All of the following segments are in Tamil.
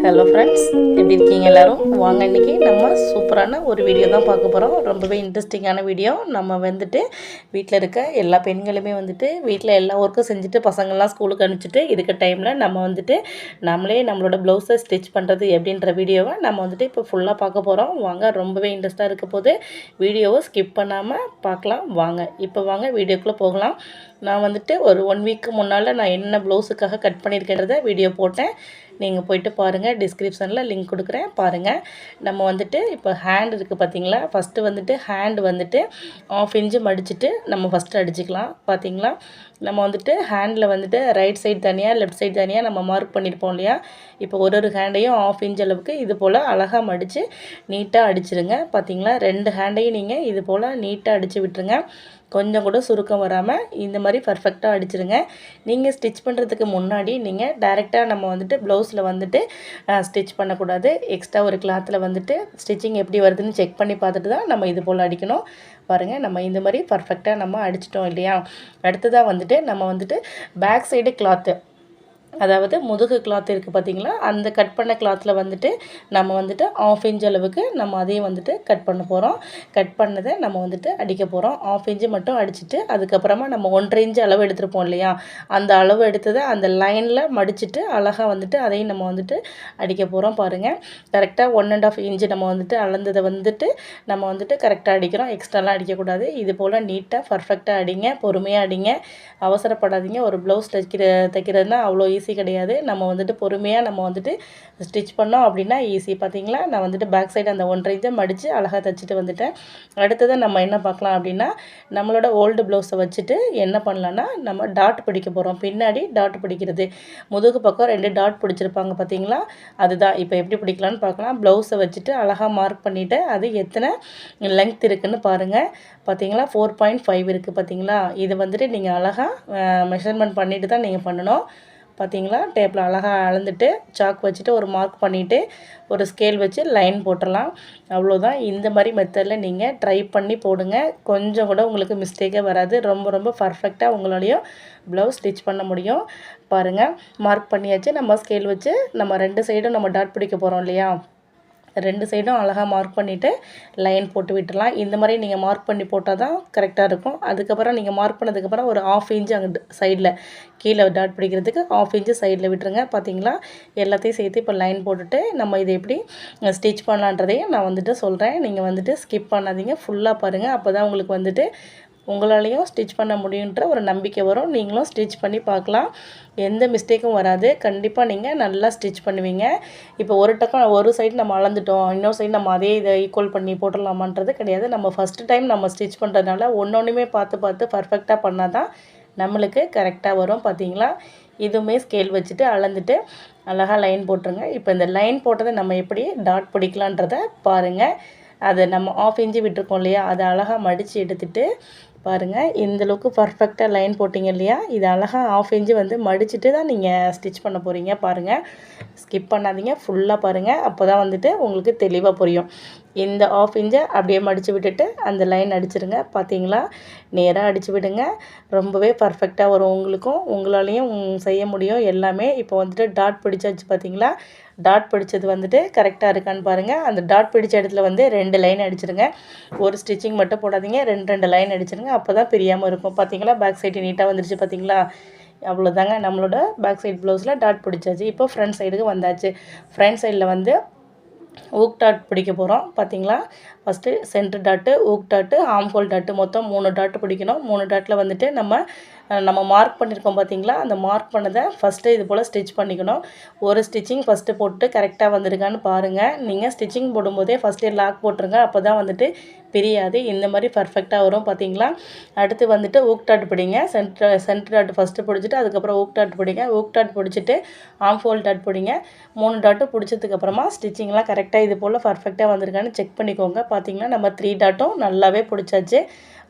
ஹலோ ஃப்ரெண்ட்ஸ், எப்படி இருக்கீங்க எல்லோரும்? வாங்க இன்றைக்கி நம்ம சூப்பரான ஒரு வீடியோ தான் பார்க்க போகிறோம். ரொம்பவே இன்ட்ரெஸ்டிங்கான வீடியோ. நம்ம வீட்டில் இருக்க எல்லா பெண்களுமே வீட்டில் எல்லா ஒர்க்கும் செஞ்சுட்டு பசங்கள்லாம் ஸ்கூலுக்கு அனுப்பிச்சிட்டு இருக்க டைமில் நம்மளே நம்மளோட ப்ளவுஸை ஸ்டிச் பண்ணுறது எப்படின்ற வீடியோவை நம்ம இப்போ ஃபுல்லாக பார்க்க போகிறோம். வாங்க, ரொம்பவே இன்ட்ரெஸ்ட்டாக இருக்க போது வீடியோவை ஸ்கிப் பண்ணாமல் பார்க்கலாம். வாங்க இப்போ வீடியோக்குள்ளே போகலாம். நான் ஒரு 1 வீக்கு முன்னால் நான் என்ன ப்ளவுஸுக்காக கட் பண்ணியிருக்கிறத வீடியோ போட்டேன். நீங்கள் போய்ட்டு பாருங்கள், டிஸ்கிரிப்ஷனில் லிங்க் கொடுக்குறேன், பாருங்கள். நம்ம இப்போ ஹேண்ட் இருக்குது பார்த்தீங்களா? ஃபஸ்ட்டு ஹேண்ட் 1/2 இன்ச்சு மடிச்சுட்டு நம்ம ஃபஸ்ட்டு அடிச்சுக்கலாம். பார்த்தீங்களா? நம்ம ஹேண்டில் ரைட் சைடு தனியாக, லெஃப்ட் சைடு தனியாக நம்ம மார்க் பண்ணியிருப்போம் இல்லையா? இப்போ ஒரு ஹேண்டையும் 1/2 இன்ச் அளவுக்கு இது போல் அழகாக மடித்து நீட்டாக அடிச்சிருங்க. பார்த்தீங்களா? 2 ஹேண்டையும் நீங்கள் இது போல் நீட்டாக அடித்து விட்டுருங்க. கொஞ்சம் கூட சுருக்கம் வராமல் இந்த மாதிரி பர்ஃபெக்டாக அடிச்சிருங்க. நீங்கள் ஸ்டிச் பண்ணுறதுக்கு முன்னாடி நீங்கள் டைரெக்டாக நம்ம ப்ளவுஸில் ஸ்டிச் பண்ணக்கூடாது. எக்ஸ்ட்ரா ஒரு கிளாத்தில் ஸ்டிச்சிங் எப்படி வருதுன்னு செக் பண்ணி பார்த்துட்டு தான் நம்ம இது போல் அடிக்கணும். பாருங்கள், நம்ம இந்த மாதிரி பர்ஃபெக்டாக நம்ம அடிச்சிட்டோம் இல்லையா? அடுத்ததாக நம்ம பேக் சைடு கிளாத்து, அதாவது முதுகு கிளாத் இருக்குது பார்த்தீங்களா? அந்த கட் பண்ண கிளாத்தில் நம்ம 1/2 இன்ச் அளவுக்கு நம்ம அதையும் கட் பண்ண போகிறோம். கட் பண்ணதை நம்ம அடிக்க போகிறோம். 1/2 இன்ச்சு மட்டும் அடிச்சுட்டு அதுக்கப்புறமா நம்ம 1/2 இன்ச் அளவு எடுத்துருப்போம் இல்லையா? அந்த அளவு எடுத்ததை அந்த லைனில் மடிச்சுட்டு அழகாக அதையும் நம்ம அடிக்க போகிறோம். பாருங்கள், கரெக்டாக 1.5 இன்ச்சு நம்ம அளந்ததை நம்ம கரெக்டாக அடிக்கிறோம். எக்ஸ்ட்ராலாம் அடிக்கக்கூடாது. இது போல் நீட்டாக பர்ஃபெக்டாக அடிங்க. பொறுமையாக அடிங்க, அவசரப்படாதீங்க. ஒரு ப்ளவுஸ் தைக்கிறதுனா அவ்வளோ ஈஸி கிடையாது. நம்ம பொறுமையாக நம்ம ஸ்டிச் பண்ணோம் அப்படின்னா ஈஸி. பார்த்தீங்களா? நான் பேக் சைடு அந்த 1/2 இன்ச்சை மடித்து அழகாக தைச்சிட்டு வந்துட்டேன். அடுத்தது நம்ம என்ன பார்க்கலாம் அப்படின்னா, நம்மளோட ஓல்டு ப்ளவுஸை வச்சுட்டு என்ன பண்ணலான்னா, நம்ம டாட் பிடிக்க போகிறோம். பின்னாடி டாட் பிடிக்கிறது, முதுகு பக்கம் 2 டாட் பிடிச்சிருப்பாங்க பார்த்தீங்களா? அதுதான் இப்போ எப்படி பிடிக்கலான்னு பார்க்கலாம். ப்ளவுஸை வச்சுட்டு அழகாக மார்க் பண்ணிவிட்டு அது எத்தனை லெங்த் இருக்குதுன்னு பாருங்கள். பார்த்தீங்களா? 4.5 இருக்குது பார்த்தீங்களா? இது நீங்கள் அழகாக மெஷர்மெண்ட் பண்ணிவிட்டு தான் நீங்கள் பண்ணணும். பார்த்தீங்களா? டேப்பில் அழகாக அளந்துட்டு சாக் வச்சுட்டு ஒரு மார்க் பண்ணிவிட்டு ஒரு ஸ்கேல் வச்சு லைன் போட்டுடலாம். அவ்வளோதான். இந்த மாதிரி மெத்தடில் நீங்கள் ட்ரை பண்ணி போடுங்க. கொஞ்சம் கூட உங்களுக்கு மிஸ்டேக்கே வராது. ரொம்ப பர்ஃபெக்டாக உங்களாலையும் ப்ளவுஸ் ஸ்டிச் பண்ண முடியும். பாருங்கள், மார்க் பண்ணியாச்சு. நம்ம ஸ்கேல் வச்சு நம்ம 2 சைடும் நம்ம டாட் பிடிக்க போகிறோம் இல்லையா? 2 சைடும் அழகாக மார்க் பண்ணிவிட்டு லைன் போட்டு விட்டுடலாம். இந்த மாதிரி நீங்கள் மார்க் பண்ணி போட்டால் தான் கரெக்டாக இருக்கும். அதுக்கப்புறம் நீங்கள் மார்க் பண்ணதுக்கப்புறம் ஒரு 1/2 இன்ச்சு அங்கிட்டு சைடில் கீழே டாட் பிடிக்கிறதுக்கு 1/2 இன்ச்சு சைடில் விட்டுருங்க. பார்த்தீங்களா? எல்லாத்தையும் சேர்த்து இப்போ லைன் போட்டுட்டு நம்ம இதை எப்படி ஸ்டிச் பண்ணலான்றதையும் நான் சொல்கிறேன். நீங்கள் ஸ்கிப் பண்ணாதீங்க, ஃபுல்லாக பாருங்கள். அப்போ தான் உங்களுக்கு உங்களாலேயும் ஸ்டிச் பண்ண முடியுன்ற ஒரு நம்பிக்கை வரும். நீங்களும் ஸ்டிச் பண்ணி பார்க்கலாம். எந்த மிஸ்டேக்கும் வராது. கண்டிப்பாக நீங்கள் நல்லா ஸ்டிச் பண்ணுவீங்க. இப்போ ஒரு சைடு நம்ம அளந்துட்டோம், இன்னொரு சைடு நம்ம அதே இதை ஈக்குவல் பண்ணி போட்டுடலாமான்றது கிடையாது. நம்ம ஃபஸ்ட்டு டைம் நம்ம ஸ்டிச் பண்ணுறதுனால ஒன்றுமே பார்த்து பர்ஃபெக்டாக பண்ணால் தான் நம்மளுக்கு கரெக்டாக வரும். பார்த்தீங்களா? இதுவுமே ஸ்கேல் வச்சுட்டு அளந்துட்டு அழகாக லைன் போட்டுருங்க. இப்போ இந்த லைன் போட்டதை நம்ம எப்படி டாட் பிடிக்கலான்றதை பாருங்கள். அதை நம்ம 1/2 இன்ச்சு விட்டுருக்கோம் இல்லையா? அதை அழகாக மடித்து எடுத்துகிட்டு பாருங்கள், இந்தளவுக்கு பர்ஃபெக்டாக லைன் போட்டிங்க இல்லையா? இது அழகாக 1/2 இன்ச்சு மடிச்சுட்டு தான் நீங்கள் ஸ்டிச் பண்ண போகிறீங்க. பாருங்கள், ஸ்கிப் பண்ணாதீங்க, ஃபுல்லாக பாருங்கள். அப்போ தான் உங்களுக்கு தெளிவாக புரியும். இந்த 1/2 இன்ச்சை அப்படியே மடித்து விட்டுட்டு அந்த லைன் அடிச்சிருங்க. பார்த்தீங்களா? நேராக அடித்து விடுங்க. ரொம்பவே பர்ஃபெக்டாக வரும். உங்களாலையும் செய்ய முடியும் எல்லாமே. இப்போ டாட் பிடிச்சாச்சு. பார்த்தீங்களா? டாட் பிடிச்சது கரெக்டாக இருக்கான்னு பாருங்கள். அந்த டாட் பிடிச்ச இடத்துல 2 லைன் அடிச்சிருங்க. ஒரு ஸ்டிச்சிங் மட்டும் போடாதீங்க, 2 லைன் அடிச்சிருங்க. அப்போ தான் பிரியாமல் இருக்கும். பார்த்தீங்களா? பேக் சைடு நீட்டாக வந்துருச்சு. பார்த்தீங்களா? அவ்வளோதாங்க, நம்மளோட பேக் சைடு ப்ளவுஸில் டாட் பிடிச்சாச்சு. இப்போ ஃப்ரண்ட் சைடுக்கு வந்தாச்சு. ஃப்ரண்ட் சைடில் ஊக் டாட் பிடிக்க போகிறோம். பார்த்தீங்களா? First centre dot, hook dot, armhole dot, மொத்தம் 3 டாட்டு பிடிக்கணும். 3 டாட்டில் நம்ம மார்க் பண்ணியிருக்கோம் பார்த்தீங்களா? அந்த மார்க் பண்ணதை ஃபஸ்ட்டு இது போல் ஸ்டிச் பண்ணிக்கணும். ஒரு ஸ்டிச்சிங் ஃபஸ்ட்டு போட்டு கரெக்டாக வந்திருக்கான்னு பாருங்கள். நீங்கள் ஸ்டிச்சிங் போடும்போதே ஃபஸ்ட்டே லாக் போட்டுருங்க. அப்போ தான் பிரியாது. இந்த மாதிரி பர்ஃபெக்டாக வரும். பார்த்தீங்களா? அடுத்து ஊக் டாட் பிடிங்க. சென்டர் டாட் ஃபஸ்ட்டு பிடிச்சிட்டு அதுக்கப்புறம் ஊக் டாட் பிடிங்க. ஊக் டாட் பிடிச்சிட்டு ஆம்ஹோல் டாட் பிடிங்க. 3 டாட்டு பிடிச்சதுக்கப்புறமா ஸ்டிச்சிங்லாம் கரெக்டாக இது போல் பர்ஃபெக்டாக வந்திருக்கான்னு செக் பண்ணிக்கோங்க. பார்த்தீங்கன்னா நம்ம 3 டாட்டும் நல்லாவே பிடிச்சாச்சு.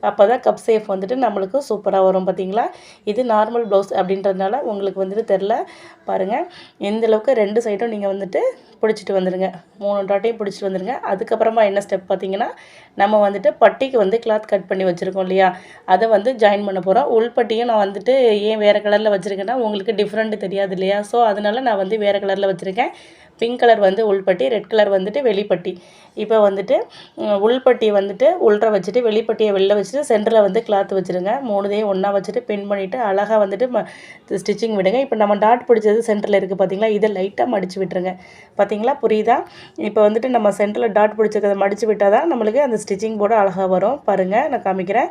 அப்போ தான் கப் சேஃப் நம்மளுக்கு சூப்பராக வரும். பார்த்தீங்களா? இது நார்மல் ப்ளவுஸ் அப்படின்றதுனால உங்களுக்கு தெரில. பாருங்கள், எந்தளவுக்கு 2 சைடும் நீங்கள் பிடிச்சிட்டு வந்துடுங்க. 3 டாட்டையும் பிடிச்சிட்டு வந்துடுங்க. அதுக்கப்புறமா என்ன ஸ்டெப் பார்த்தீங்கன்னா, நம்ம பட்டிக்கு கிளாத் கட் பண்ணி வச்சுருக்கோம் இல்லையா? அதை ஜாயின் பண்ண போகிறோம். உள்பட்டியும் நான் ஏன் வேறு கலரில் வச்சுருக்கேன்னா உங்களுக்கு டிஃப்ரெண்ட் தெரியாது இல்லையா? ஸோ அதனால் நான் வேறு கலரில் வச்சுருக்கேன். பிங்க் கலர் வந்து உள்பட்டி, ரெட் கலர் வந்துட்டு வெளிப்பட்டி. இப்போ வந்துட்டு உள்பட்டியை வந்துட்டு உள்ற வச்சுட்டு வெளிப்பட்டியை வெளில வச்சுட்டு சென்டரில் வந்து கிளாத் வச்சுருங்க. 3தையும் ஒன்றா வச்சுட்டு பின் பண்ணிவிட்டு அழகாக வந்துட்டு ஸ்டிச்சிங் விடுங்க. இப்போ நம்ம டாட் பிடிச்சது சென்டரில் இருக்குது பார்த்தீங்களா, இதை லைட்டாக மடித்து விட்டுருங்க. பார்த்தீங்களா, புரியுதா? இப்போ வந்துட்டு நம்ம சென்டரில் டாட் பிடிச்சதை மடித்து விட்டால் தான் நம்மளுக்கு அந்த ஸ்டிச்சிங் போர்டு அழகாக வரும். பாருங்கள், நான் காமிக்கிறேன்.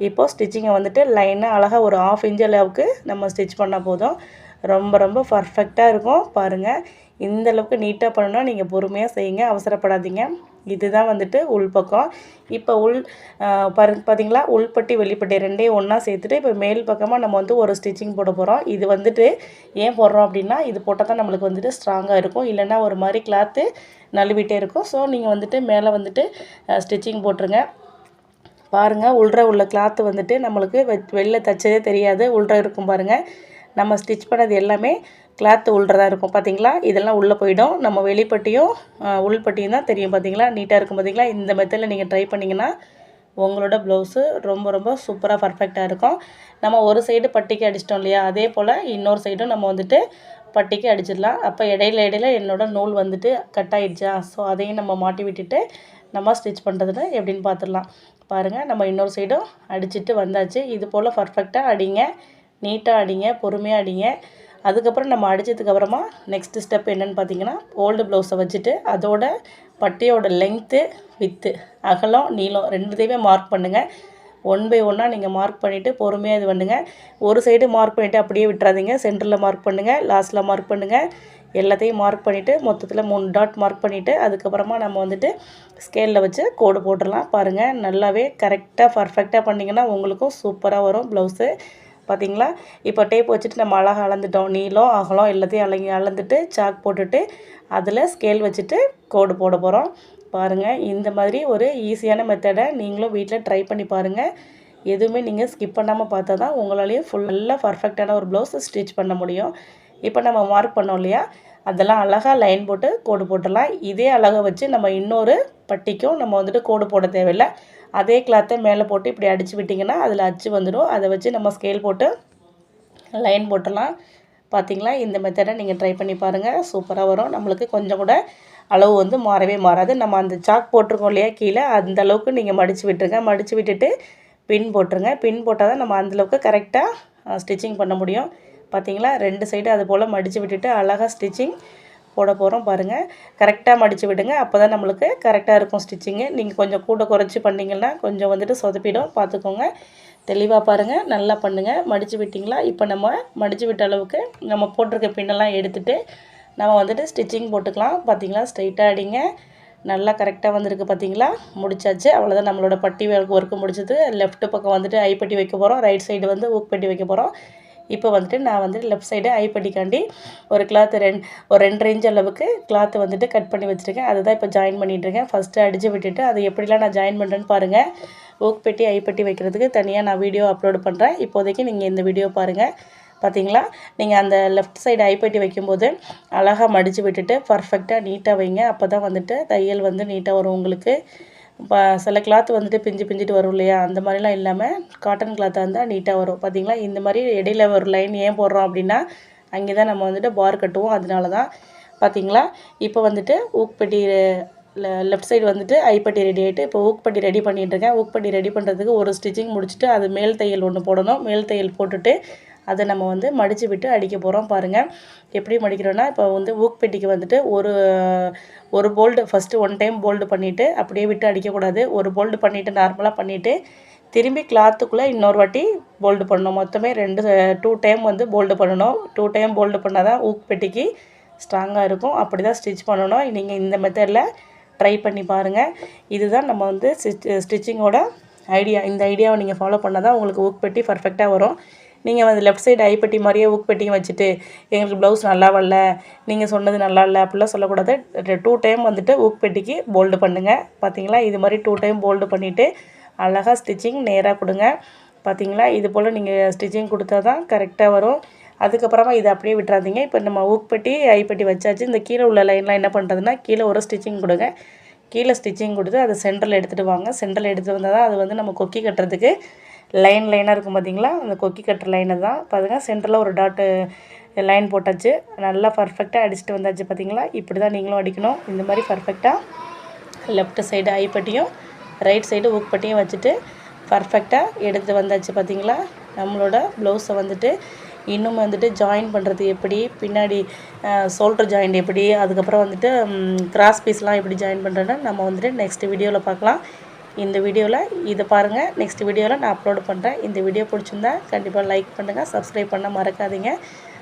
இப்போது ஸ்டிச்சிங்கை வந்துட்டு லைனாக அழகாக ஒரு 1/2 இன்ச் அளவுக்கு நம்ம ஸ்டிச் பண்ணால் போதும். ரொம்ப ரொம்ப பர்ஃபெக்டாக இருக்கும். பாருங்கள், இந்த அளவுக்கு நீட்டாக பண்ணணும்னா நீங்கள் பொறுமையாக செய்யுங்க, அவசரப்படாதீங்க. இதுதான் வந்துட்டு உள்பக்கம். இப்போ பார்த்தீங்களா, உள்பட்டி வெளிப்பட்டி ரெண்டையும் ஒன்றா சேர்த்துட்டு இப்போ மேல் பக்கமாக நம்ம வந்து ஒரு ஸ்டிச்சிங் போட போகிறோம். இது வந்துட்டு ஏன் போடுறோம் அப்படின்னா, இது போட்டால் தான் நம்மளுக்கு வந்துட்டு ஸ்ட்ராங்காக இருக்கும். இல்லைன்னா ஒரு மாதிரி கிளாத்து நழுவிட்டே இருக்கும். ஸோ நீங்கள் வந்துட்டு மேலே வந்துட்டு ஸ்டிச்சிங் போட்டுருங்க. பாருங்கள், உள்ள கிளாத்து வந்துட்டு நம்மளுக்கு வெளில தைச்சதே தெரியாது. இருக்கும் பாருங்கள். நம்ம ஸ்டிச் பண்ணது எல்லாமே கிளாத்து உள்றதாக இருக்கும். பார்த்தீங்களா, இதெல்லாம் உள்ளே போயிடும். நம்ம வெளிப்பட்டியும் உள்பட்டியும் தான் தெரியும். பார்த்தீங்களா, நீட்டாக இருக்கும். பார்த்தீங்களா, இந்த மெத்தடில் நீங்கள் ட்ரை பண்ணிங்கன்னா உங்களோட ப்ளவுஸு ரொம்ப ரொம்ப சூப்பராக பர்ஃபெக்டாக இருக்கும். நம்ம ஒரு சைடு பட்டிக்கு அடிச்சிட்டோம் இல்லையா, அதே போல் இன்னொரு சைடும் நம்ம வந்துட்டு பட்டிக்கு அடிச்சிடலாம். அப்போ இடையில என்னோடய நூல் வந்துட்டு கட் ஆகிடுச்சா, ஸோ அதையும் நம்ம மாட்டி விட்டுட்டு நம்ம ஸ்டிச் பண்ணுறதுன்னு எப்படின்னு பார்த்துடலாம். பாருங்கள், நம்ம இன்னொரு சைடும் அடிச்சுட்டு வந்தாச்சு. இது போல் பர்ஃபெக்டாக அடிங்க, நீட்டாக அடிங்க, பொறுமையாக அடிங்க. அதுக்கப்புறம் நம்ம அடித்ததுக்கப்புறமா நெக்ஸ்ட்டு ஸ்டெப் என்னென்னு பார்த்தீங்கன்னா, ஓல்டு ப்ளவுஸை வச்சுட்டு அதோட பட்டியோட லெங்க்த்து, வித்து, அகலம், நீளம் ரெண்டுத்தையுமே மார்க் பண்ணுங்கள். 1 பை 1 நீங்கள் மார்க் பண்ணிவிட்டு பொறுமையாக இது பண்ணுங்கள். ஒரு சைடு மார்க் பண்ணிவிட்டு அப்படியே விட்டுறாதீங்க. சென்டரில் மார்க் பண்ணுங்கள், லாஸ்ட்டில் மார்க் பண்ணுங்கள். எல்லாத்தையும் மார்க் பண்ணிவிட்டு மொத்தத்தில் 3 டாட் மார்க் பண்ணிவிட்டு அதுக்கப்புறமா நம்ம வந்துட்டு ஸ்கேலில் வச்சு கோடு போட்டுடலாம். பாருங்கள், நல்லாவே கரெக்டாக பர்ஃபெக்டாக பண்ணிங்கன்னா உங்களுக்கும் சூப்பராக வரும் ப்ளவுஸு. பார்த்தீங்களா, இப்போ டேப் வச்சுட்டு நம்ம அழகாக அளந்துட்டோம். நீளம் அகலம் எல்லாத்தையும் அளந்துட்டு சாக் போட்டுட்டு அதில் ஸ்கேல் வச்சுட்டு கோடு போட போகிறோம். பாருங்கள், இந்த மாதிரி ஒரு ஈஸியான மெத்தடை நீங்களும் வீட்டில் ட்ரை பண்ணி பாருங்கள். எதுவுமே நீங்கள் ஸ்கிப் பண்ணாமல் பார்த்தா தான் உங்களாலேயும் ஃபுல்லாக பர்ஃபெக்டான ஒரு ப்ளவுஸ் ஸ்டிச் பண்ண முடியும். இப்போ நம்ம மார்க் பண்ணோம் இல்லையா, அதெல்லாம் அழகாக லைன் போட்டு கோடு போட்டுடலாம். இதே அழகை வச்சு நம்ம இன்னொரு பட்டிக்கும் நம்ம வந்துட்டு கோடு போட தேவையில்லை. அதே கிளாத்தை மேலே போட்டு இப்படி அடித்து விட்டிங்கன்னா அதில் அச்சு வந்துடும். அதை வச்சு நம்ம ஸ்கேல் போட்டு லைன் போட்டுடலாம். பார்த்திங்களா, இந்த மெத்தடை நீங்கள் ட்ரை பண்ணி பாருங்கள், சூப்பராக வரும். நம்மளுக்கு கொஞ்சம் கூட அளவு வந்து மாறவே மாறாது. நம்ம அந்த சாக் போட்டிருக்கோம் இல்லையா கீழே, அந்த அளவுக்கு நீங்கள் மடித்து விட்டுருங்க. மடித்து விட்டுட்டு பின் போட்டுருங்க. பின் போட்டால் தான் நம்ம அந்தளவுக்கு கரெக்டாக ஸ்டிச்சிங் பண்ண முடியும். பார்த்திங்களா, 2 சைடு அது போல் மடித்து விட்டுட்டு அழகாக ஸ்டிச்சிங் போட போகிறோம். பாருங்கள், கரெக்டாக மடித்து விடுங்க. அப்போ தான் நம்மளுக்கு கரெக்டாக இருக்கும் ஸ்டிச்சிங்கு. நீங்கள் கொஞ்சம் கூட குறைச்சி பண்ணிங்கன்னா கொஞ்சம் வந்துட்டு சொதப்பிடும். பார்த்துக்கோங்க, தெளிவாக பாருங்கள், நல்லா பண்ணுங்கள். மடித்து விட்டிங்களா, இப்போ நம்ம மடித்து விட்ட அளவுக்கு நம்ம போட்டிருக்க பின்னெல்லாம் எடுத்துகிட்டு நம்ம வந்துட்டு ஸ்டிச்சிங் போட்டுக்கலாம். பார்த்திங்களா, ஸ்ட்ரைட்டாக அடிங்க. நல்லா கரெக்டாக வந்திருக்கு. பார்த்திங்களா, முடிச்சாச்சு. அவ்வளோதான், நம்மளோட பட்டி ஒர்க்கு முடிச்சது. லெஃப்ட் பக்கம் வந்துட்டு ஐப்பட்டி வைக்க போகிறோம், ரைட் சைடு வந்து ஊக்பட்டி வைக்க போகிறோம். இப்போ வந்துட்டு நான் வந்துட்டு லெஃப்ட் சைடு ஐப்பட்டிக்காண்டி ஒரு கிளாத்து ஒரு 2 இன்ச் அளவுக்கு கிளாத்து வந்துட்டு கட் பண்ணி வச்சுருக்கேன். அதுதான் இப்போ ஜாயின் பண்ணிகிட்ருக்கேன். ஃபஸ்ட்டு அடித்து விட்டுட்டு அது எப்படிலாம் நான் ஜாயின் பண்ணுறேன்னு பாருங்கள். ஊக்பட்டி ஐப்பட்டி வைக்கிறதுக்கு தனியாக நான் வீடியோ அப்லோடு பண்ணுறேன். இப்போதைக்கு நீங்கள் இந்த வீடியோ பாருங்கள். பார்த்தீங்களா, நீங்கள் அந்த லெஃப்ட் சைடு ஐப்பட்டி வைக்கும்போது அழகாக மடித்து விட்டுட்டு பர்ஃபெக்டாக நீட்டாக வைங்க. அப்போ தான் வந்துட்டு தையல் வந்து நீட்டாக வரும் உங்களுக்கு. இப்போ சில கிளாத் வந்துட்டு பிஞ்சிட்டு வரும் இல்லையா, அந்த மாதிரிலாம் இல்லாமல் காட்டன் கிளாத்தாக இருந்தால் நீட்டாக வரும். பார்த்திங்களா, இந்த மாதிரி இடையில ஒரு லைன் ஏன் போடுறோம் அப்படின்னா, அங்கே தான் நம்ம வந்துட்டு பார் கட்டுவோம், அதனால தான். பார்த்திங்களா, இப்போ வந்துட்டு ஊக்பட்டி லெஃப்ட் சைடு வந்துட்டு ஐப்பட்டி ரெடி ஆகிட்டு இப்போ ஊக்பட்டி ரெடி பண்ணிகிட்ருக்கேன். ஊக்பட்டி ரெடி பண்ணுறதுக்கு ஒரு ஸ்டிச்சிங் முடிச்சுட்டு அது மேல் தையல் ஒன்று போடணும். மேல் தையல் போட்டுட்டு அதை நம்ம வந்து மடித்து விட்டு அடிக்க போகிறோம். பாருங்கள், எப்படி மடிக்கிறோன்னா, இப்போ வந்து ஊக்பெட்டிக்கு வந்துட்டு ஒரு போல்டு ஃபஸ்ட்டு 1 டைம் போல்டு பண்ணிவிட்டு அப்படியே விட்டு அடிக்கக்கூடாது. ஒரு போல்டு பண்ணிவிட்டு நார்மலாக பண்ணிவிட்டு திரும்பி கிளாத்துக்குள்ளே இன்னொரு வாட்டி போல்டு பண்ணணும். மொத்தமே 2 டைம் வந்து போல்டு பண்ணணும். 2 டைம் போல்டு பண்ணால் தான் ஊக்பெட்டிக்கு ஸ்ட்ராங்காக இருக்கும். அப்படி தான் ஸ்டிச் பண்ணணும். நீங்கள் இந்த மெத்தடில் ட்ரை பண்ணி பாருங்கள். இதுதான் நம்ம வந்து ஸ்டிச்சிங்கோட ஐடியா. இந்த ஐடியாவை நீங்கள் ஃபாலோ பண்ணால் தான் உங்களுக்கு ஊக்பெட்டி பர்ஃபெக்டாக வரும். நீங்கள் வந்து லெஃப்ட் சைடு ஐப்பட்டி மாதிரியே ஊக்பெட்டியும் வச்சுட்டு எங்களுக்கு ப்ளவுஸ் நல்லா வரல, நீங்கள் சொன்னது நல்லா இல்லை அப்படிலாம் சொல்லக்கூடாது. 2 டைம் வந்துட்டு ஊக்பெட்டிக்கு போல்டு பண்ணுங்கள். பார்த்தீங்களா, இது மாதிரி 2 டைம் போல்டு பண்ணிவிட்டு அழகாக ஸ்டிச்சிங் நேராக கொடுங்க. பார்த்தீங்களா, இது போல் நீங்கள் ஸ்டிச்சிங் கொடுத்தா தான் கரெக்டாக வரும். அதுக்கப்புறமா இதை அப்படியே விட்டுறாதீங்க. இப்போ நம்ம ஊக்பெட்டி ஐப்பட்டி வச்சாச்சு. இந்த கீழே உள்ள லைன்லாம் என்ன பண்ணுறதுன்னா, கீழே ஒரு ஸ்டிச்சிங் கொடுங்க. கீழே ஸ்டிச்சிங் கொடுத்து அதை சென்டரில் எடுத்துகிட்டு வாங்க. சென்டரில் எடுத்துகிட்டு வந்தால் தான் அது வந்து நம்ம கொக்கி கட்டுறதுக்கு லைனாக இருக்கும். பார்த்திங்களா, அந்த கொக்கி கட்டுற லைனை தான் பாருங்கள். சென்டரில் ஒரு டாட்டு லைன் போட்டாச்சு. நல்லா பர்ஃபெக்டாக அடிச்சுட்டு வந்தாச்சு. பார்த்திங்களா, இப்படி தான் நீங்களும் அடிக்கணும். இந்த மாதிரி பர்ஃபெக்டாக லெஃப்ட் சைடு ஐப்பட்டியும் ரைட் சைடு ஊக்பட்டியும் வச்சுட்டு பர்ஃபெக்டாக எடுத்துகிட்டு வந்தாச்சு. பார்த்திங்களா, நம்மளோட ப்ளவுஸை வந்துட்டு இன்னும் வந்துட்டு ஜாயின் பண்ணுறது எப்படி, பின்னாடி ஷோல்டர் ஜாயிண்ட் எப்படி, அதுக்கப்புறம் வந்துட்டு கிராஸ் பீஸ்லாம் எப்படி ஜாயின் பண்ணுறேன்னு நம்ம வந்துட்டு நெக்ஸ்ட் வீடியோவில் பார்க்கலாம். இந்த வீடியோவில் இதை பாருங்கள். நெக்ஸ்ட் வீடியோவில் நான் அப்லோட் பண்ணுறேன். இந்த வீடியோ பிடிச்சிருந்தா கண்டிப்பாக லைக் பண்ணுங்கள், சப்ஸ்கிரைப் பண்ண மறக்காதீங்க,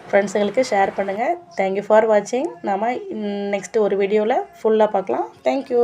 ஃப்ரெண்ட்ஸுங்களுக்கு ஷேர் பண்ணுங்கள். தேங்க்யூ ஃபார் வாட்சிங். நம்ம நெக்ஸ்ட்டு ஒரு வீடியோவில் ஃபுல்லாக பார்க்கலாம். தேங்க்யூ.